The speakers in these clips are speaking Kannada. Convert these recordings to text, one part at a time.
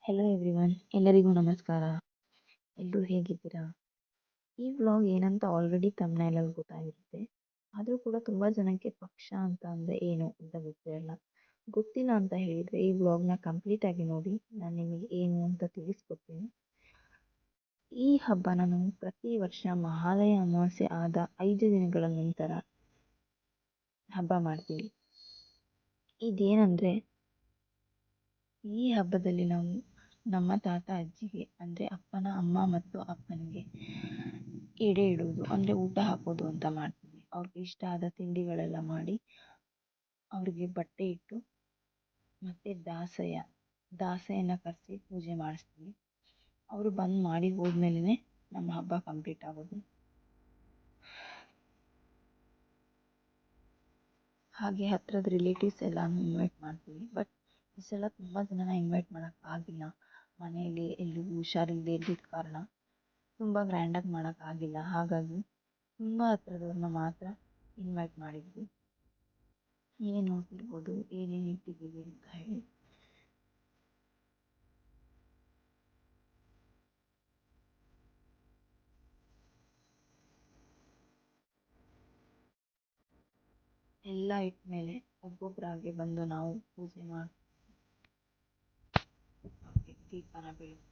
ಹೆಲೋ ಎವ್ರಿವನ್, ಎಲ್ಲರಿಗೂ ನಮಸ್ಕಾರ. ಎಲ್ಲರೂ ಹೇಗಿದ್ದೀರಾ? ಈ ವ್ಲಾಗ್ ಏನಂತ ಆಲ್ರೆಡಿ ತಮ್ಮನೇಲಲ್ಲಿ ಗೊತ್ತಾಗಿರುತ್ತೆ. ಆದರೂ ಕೂಡ ತುಂಬ ಜನಕ್ಕೆ ಪಕ್ಷ ಅಂತ ಅಂದರೆ ಏನು ಅಂತ ಗೊತ್ತಿರಲ್ಲ. ಗೊತ್ತಿಲ್ಲ ಅಂತ ಹೇಳಿದರೆ ಈ ವ್ಲಾಗ್ನ ಕಂಪ್ಲೀಟಾಗಿ ನೋಡಿ, ನಾನು ನಿಮಗೆ ಏನು ಅಂತ ತಿಳಿಸ್ಕೊಡ್ತೀನಿ. ಈ ಹಬ್ಬ ನಾನು ಪ್ರತಿ ವರ್ಷ ಮಹಾಲಯ ಅಮಾವಾಸ್ಯೆ ಆದ 5 ದಿನಗಳ ನಂತರ ಹಬ್ಬ ಮಾಡ್ತೀವಿ. ಇದೇನೆಂದರೆ, ಈ ಹಬ್ಬದಲ್ಲಿ ನಾವು ನಮ್ಮ ತಾತ ಅಜ್ಜಿಗೆ ಅಂದರೆ ಅಪ್ಪನ ಅಮ್ಮ ಮತ್ತು ಅಪ್ಪನಿಗೆ ಎಡೆ ಇಡುವುದು ಅಂದರೆ ಊಟ ಹಾಕೋದು ಅಂತ ಮಾಡ್ತೀವಿ. ಅವ್ರಿಗೆ ಇಷ್ಟ ಆದ ತಿಂಡಿಗಳೆಲ್ಲ ಮಾಡಿ ಅವ್ರಿಗೆ ಬಟ್ಟೆ ಇಟ್ಟು ಮತ್ತು ದಾಸೆಯನ್ನು ಕರೆಸಿ ಪೂಜೆ ಮಾಡಿಸ್ತೀವಿ. ಅವರು ಬಂದು ಮಾಡಿ ಹೋದ್ಮೇಲೆ ನಮ್ಮ ಹಬ್ಬ ಕಂಪ್ಲೀಟ್ ಆಗೋದು. ಹಾಗೆ ಹತ್ರದ ರಿಲೇಟಿವ್ಸ್ ಎಲ್ಲನೂ ಇನ್ವೈಟ್ ಮಾಡ್ತೀವಿ. ಬಟ್ ಈ ಸಲ ತುಂಬ ಜನನ ಇನ್ವೈಟ್ ಮಾಡೋಕ್ಕಾಗಿಲ್ಲ. ಮನೆಯಲ್ಲಿ ಎಲ್ರಿಗೂ ಹುಷಾರಿಲ್ಲದೆ ಇದ್ದಿದ್ದ ಕಾರಣ ತುಂಬ ಗ್ರ್ಯಾಂಡಾಗಿ ಮಾಡೋಕ್ಕಾಗಿಲ್ಲ. ಹಾಗಾಗಿ ತುಂಬ ಹತ್ರದವ್ರನ್ನ ಮಾತ್ರ ಇನ್ವೈಟ್ ಮಾಡಿದ್ವಿ. ನೀವೇ ನೋಡ್ತಿರ್ಬೋದು ಏನೇನು ಇಟ್ಟಿದ್ದೀವಿ ಅಂತ ಹೇಳಿ. ಎಲ್ಲ ಇಟ್ಮೇಲೆ ಒಬ್ಬೊಬ್ಬರಾಗೆ ಬಂದು ನಾವು ಪೂಜೆ ಮಾಡಿ ದೀಪನ ಬೆಳಗ್ತೀವಿ.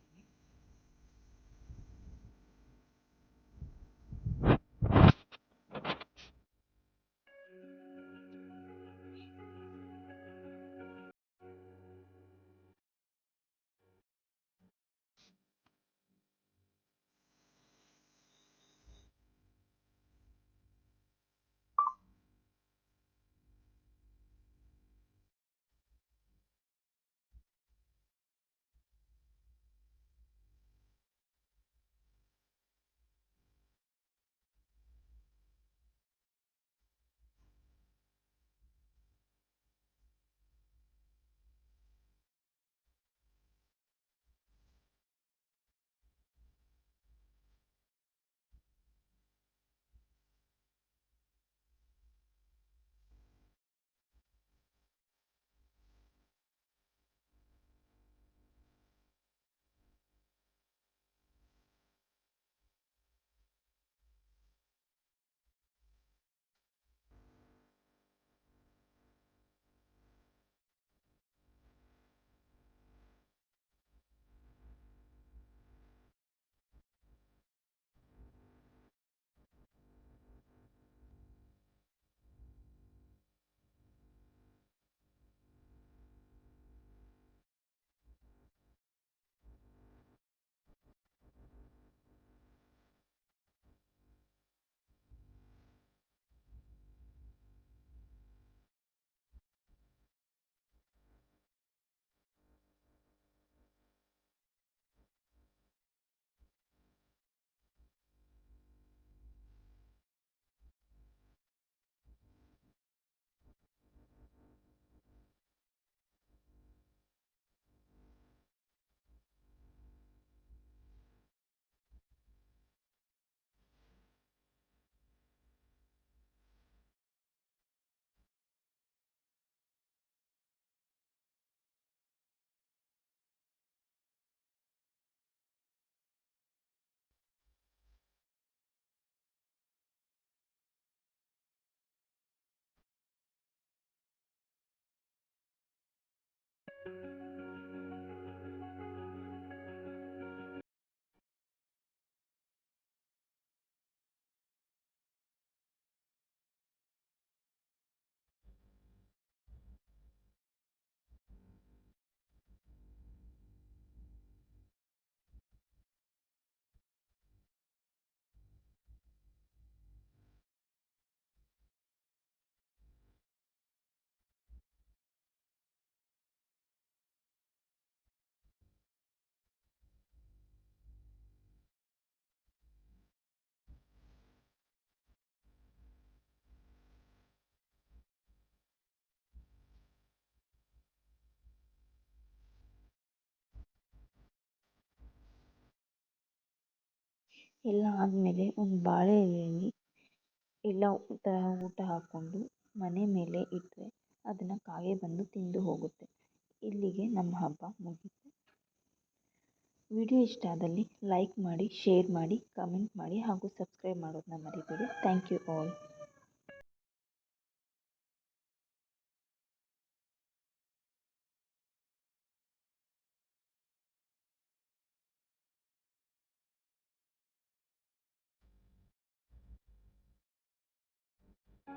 ಎಲ್ಲ ಆದಮೇಲೆ ಒಂದು ಬಾಳೆ ಎಲೆಯಲ್ಲಿ ಎಲ್ಲ ಊಟ ಹಾಕ್ಕೊಂಡು ಮನೆ ಮೇಲೆ ಇಟ್ಟರೆ ಅದನ್ನು ಕಾಗೆ ಬಂದು ತಿಂದು ಹೋಗುತ್ತೆ. ಇಲ್ಲಿಗೆ ನಮ್ಮ ಹಬ್ಬ ಮುಗೀತು. ವಿಡಿಯೋ ಇಷ್ಟ ಆದಲ್ಲಿ ಲೈಕ್ ಮಾಡಿ, ಶೇರ್ ಮಾಡಿ, ಕಮೆಂಟ್ ಮಾಡಿ ಹಾಗೂ ಸಬ್ಸ್ಕ್ರೈಬ್ ಮಾಡೋದನ್ನ ಮರಿಬೇಡಿ. Thank you all.